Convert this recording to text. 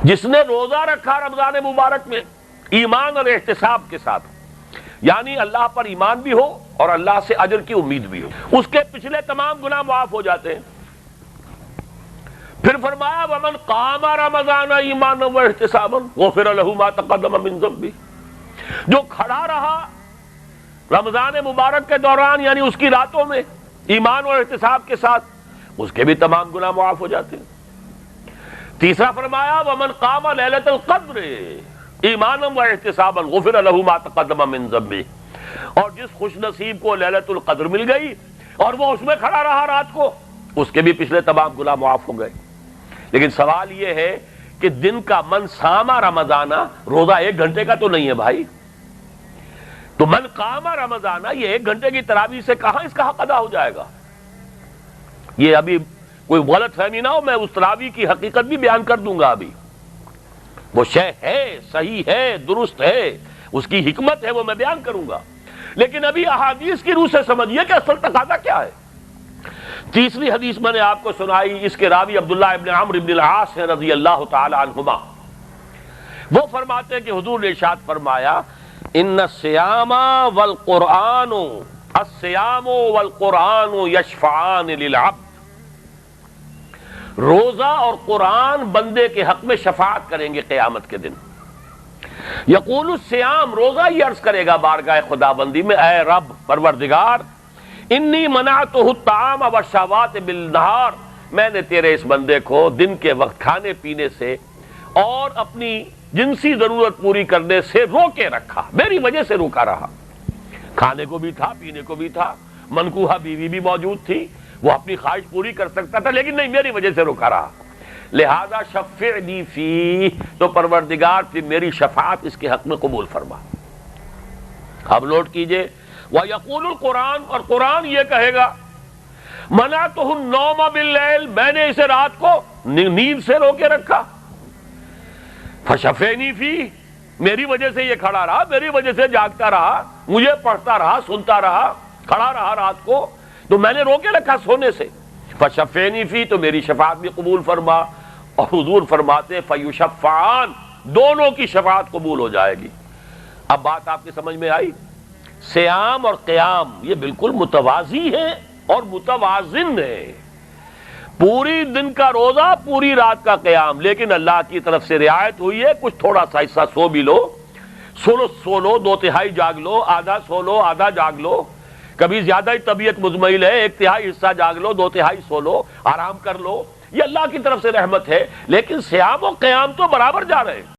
جس نے روزہ رکھا رمضان مبارک میں ایمان اور احتساب کے ساتھ، یعنی اللہ پر ایمان بھی ہو اور اللہ سے اجر کی امید بھی ہو، اس کے پچھلے تمام گناہ معاف ہو جاتے ہیں۔ پھر فرمایا وَمَنْ قَامَ رَمَضَانَ ایمانا وَاحْتِسَابًا غُفِرَ لَهُ مَا تَقَدَّمَ مِنْ ذَنبِهِ، جو کھڑا رہا رمضان مبارک کے دوران یعنی اس کی راتوں میں ایمان اور احتساب کے ساتھ، اس کے بھی تمام گناہ معاف ہو جاتے ہیں۔ تیسرا فرمایا وَمَنْ قَامَ لَيْلَةَ الْقَدْرِ ایمانا وَاحْتِسَابًا غُفِرَ لَهُ مَا تَقَدَّمَ مِنْ ذَنبِهِ، اور جس خوش نصیب کو لیلۃ القدر مل گئی اور وہ اس میں کھڑا رہا رات کو، اس کے بھی پچھلے تمام گناہ معاف ہو گئے۔ لیکن سوال یہ ہے کہ دن کا من ساما رمضانہ، روزہ 1 گھنٹے کا تو نہیں ہے بھائی، تو من قام رمضانہ یہ 1 گھنٹے کی تراویح سے کہاں اس کا حق ادا ہو جائے گا؟ یہ ابھی کوئی غلط فہمی نہ ہو، میں اس تراویح کی حقیقت بھی بیان کر دوں گا۔ ابھی وہ شے ہے، صحیح ہے، درست ہے، اس کی حکمت ہے، وہ میں بیان کروں گا، لیکن ابھی احادیث کی روح سے سمجھیے کہ اصل تقاضا کیا ہے۔ تیسری حدیث میں نے آپ کو سنائی، اس کے راوی عبداللہ ابن عمرو ابن العاص ہیں رضی اللہ تعالی عنہما۔ وہ فرماتے ہیں کہ حضور نے ارشاد فرمایا ان الصیام والقرآن الصیام والقرآن یشفعان للعبد، روزہ اور قرآن بندے کے حق میں شفاعت کریں گے قیامت کے دن۔ یقول الصیام، روزہ یہ عرض کرے گا بارگاہ خدا بندی میں، اے رب پروردگار، انی منعتہ الطعام والشہوات بالنہار، میں نے تیرے اس بندے کو دن کے وقت کھانے پینے سے اور اپنی جنسی ضرورت پوری کرنے سے روکے رکھا، میری وجہ سے روکا رہا۔ کھانے کو بھی تھا، پینے کو بھی تھا، منکوحہ بیوی بھی موجود تھی، وہ اپنی خواہش پوری کر سکتا تھا، لیکن نہیں، میری وجہ سے روکا رہا، لہذا شفعنی فیہ، تو پروردگار پھر میری شفاعت اس کے حق میں قبول فرما۔ اب نوٹ کیجئے وَيَقُولُ القرآن، اور قرآن یہ کہے گا مَنَعْتُهُ النَّوْمَ بِاللَّيْلِ، میں نے اسے رات کو نیند سے روکے رکھا، فَشَفَعْنِي فِيهِ، میری وجہ سے یہ کھڑا رہا، میری وجہ سے جاگتا رہا، مجھے پڑھتا رہا، سنتا رہا، کھڑا رہا رات کو، تو میں نے روکے رکھا سونے سے، فَشَفَعْنِي فِيهِ، تو میری شفاعت بھی قبول فرما۔ اور حضور فرماتے فَيُشَفَّعَانِ، دونوں کی شفاعت قبول ہو جائے گی۔ اب بات آپ کی سمجھ میں آئی؟ سیام اور قیام یہ بالکل متوازی ہیں اور متوازن ہیں، پوری دن کا روزہ، پوری رات کا قیام، لیکن اللہ کی طرف سے رعایت ہوئی ہے، کچھ تھوڑا سا حصہ سو بھی لو، سو لو، 2/3 جاگ لو، آدھا سو لو، آدھا جاگ لو، کبھی زیادہ ہی طبیعت مزمحل ہے 1/3 حصہ جاگ لو، 2/3 سو لو، آرام کر لو، یہ اللہ کی طرف سے رحمت ہے، لیکن سیام و قیام تو برابر جا رہے ہیں۔